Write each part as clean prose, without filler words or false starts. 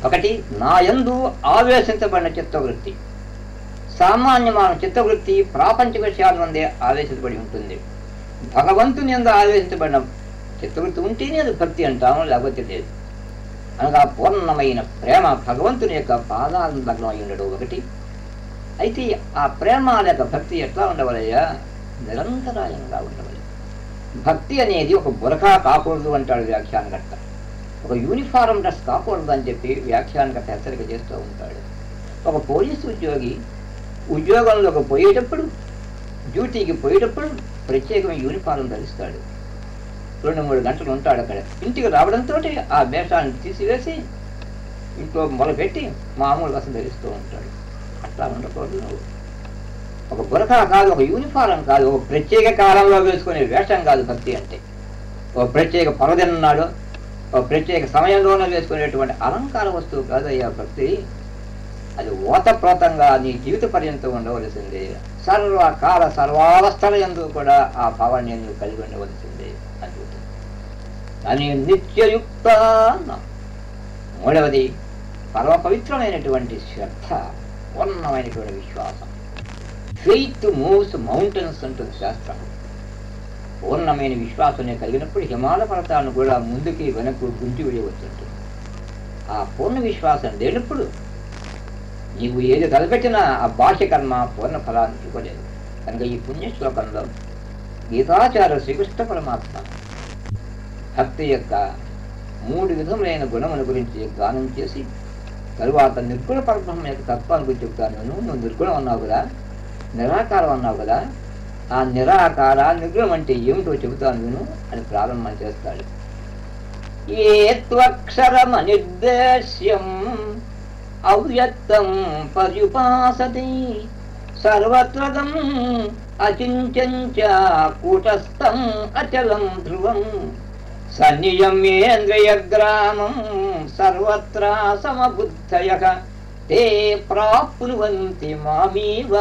ఒకటి, నా యందు ఆవేశించబడిన చిత్తవృత్తి. సామాన్యమైన చిత్తవృత్తి ప్రాపంచిక విషయాల నుండే ఆవేశించబడి ఉంటుంది. భగవంతుని యందు ఆవేశించబడిన చిత్తవృత్తి ఉంటేనే అది భక్తి అంటాము, లేకపోతే లేదు. అనగా పూర్ణమైన ప్రేమ భగవంతుని యొక్క పాదాలను లగ్నం అయి ఉండడం ఒకటి. అయితే ఆ ప్రేమ లేక భక్తి ఎట్లా ఉండవలయ్యా? నిరంతరాయంగా ఉండవాలి. భక్తి అనేది ఒక బురకా కాకూడదు అంటాడు వ్యాఖ్యానకర్త. ఒక యూనిఫారం డ్రెస్ కాకూడదు అని చెప్పి వ్యాఖ్యానకర్త హెచ్చరిక చేస్తూ ఉంటాడు. ఒక పోలీసు ఉద్యోగి ఉద్యోగంలోకి పోయేటప్పుడు, డ్యూటీకి పోయేటప్పుడు ప్రత్యేకమైన యూనిఫారం ధరిస్తాడు. 2-3 గంటలు ఉంటాడు అక్కడ. ఇంటికి రావడంతో ఆ వేషాన్ని తీసివేసి ఇంట్లో మొదలుపెట్టి మామూలు వసం ధరిస్తూ ఉంటాడు. అట్లా ఉండకూడదు. నువ్వు ఒక బురకా కాదు, ఒక యూనిఫారం కాదు, ఒక ప్రత్యేక కాలంలో వేసుకునే వేషం కాదు భక్తి అంటే. ఒక ప్రత్యేక పర్వదినాడు, ఒక ప్రత్యేక సమయంలోనే వేసుకునేటువంటి అలంకార వస్తువు కాదు అయ్యా భక్తి. అది ఓతప్రోతంగా నీ జీవిత పర్యంతం ఉండవలసిందే. సర్వకాల సర్వావస్థల యందు కూడా ఆ భావాన్ని నువ్వు కలిగి ఉండవలసిందే అని. అని నిత్యయుక్త. మూడవది పరమ పవిత్రమైనటువంటి శ్రద్ధ, పూర్ణమైనటువంటి విశ్వాసం. ఫెయిత్ మూవ్స్ మౌంటైన్స్ అంటుంది శాస్త్రం. పూర్ణమైన విశ్వాసం కలిగినప్పుడు హిమాలయ పర్వతాలను కూడా ముందుకి వెనక్కు గుంజి వేయవచ్చుంటుంది. ఆ పూర్ణ విశ్వాసం లేనప్పుడు నీవు ఏది తలపెట్టినా ఆ బాహ్య కర్మ పూర్ణ ఫలాన్ని ఇవ్వలేదు. కనుక ఈ పుణ్యశ్లోకంలో గీతాచార్య శ్రీకృష్ణ పరమాత్మ భక్తి యొక్క 3 విధములైన గుణముల గురించి గానం చేసి తరువాత నిర్గుణ పరబ్రహ్మ యొక్క తత్వాన్ని గురించి చెప్తాను. నువ్వు నిర్గుణం అన్నావు కదా, నిరాకారం అన్నావు కదా, ఆ నిరాకార నిర్గుణం అంటే ఏమిటో చెబుతాను విను అని ప్రారంభం చేస్తాడు. ఏ త్వక్షరం అనిర్దేశ్యం అవ్యక్తం పర్యుపాసతి సర్వత్రగం అచింత్యం చ కూటస్థం అచలం ధ్రువం సన్నియమ్యేంద్రియగ్రామం సర్వత్రా సమబుద్ధయః తే ప్రాప్నువంతి మామేవ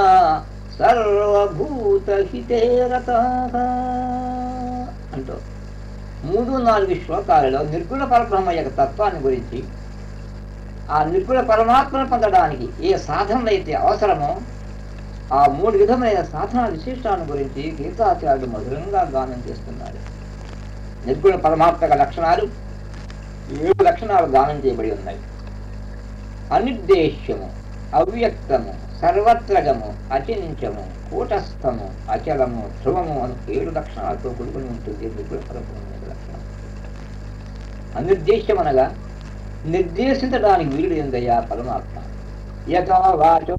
సర్వభూతహితే రతాః అంటూ 3-4 శ్లోకాలలో నిర్గుణ పరబ్రహ్మ యొక్క తత్వాన్ని గురించి, ఆ నిర్గుణ పరమాత్మను పొందడానికి ఏ సాధనలు అయితే అవసరమో ఆ 3 విధములైన సాధన విశేషాలను గురించి గీతాచార్యుడు మధురంగా గానం చేస్తున్నాడు. నిర్గుణ పరమాత్మక లక్షణాలు 7 లక్షణాలు గానం చేయబడి ఉన్నాయి. అనిర్దేశ్యము, అవ్యక్తము, సర్వత్రగము, అచించము, కూటస్థము, అచలము, ధ్రువము అని 7 లక్షణాలతో కూడుకుని ఉంటుంది నిర్గుణ పరబ్రహ్మ లక్షణం. అనిర్దేశ్యం అనగా నిర్దేశించడానికి వీలు ఏందయ్యా పరమాత్మ. యథా వాచో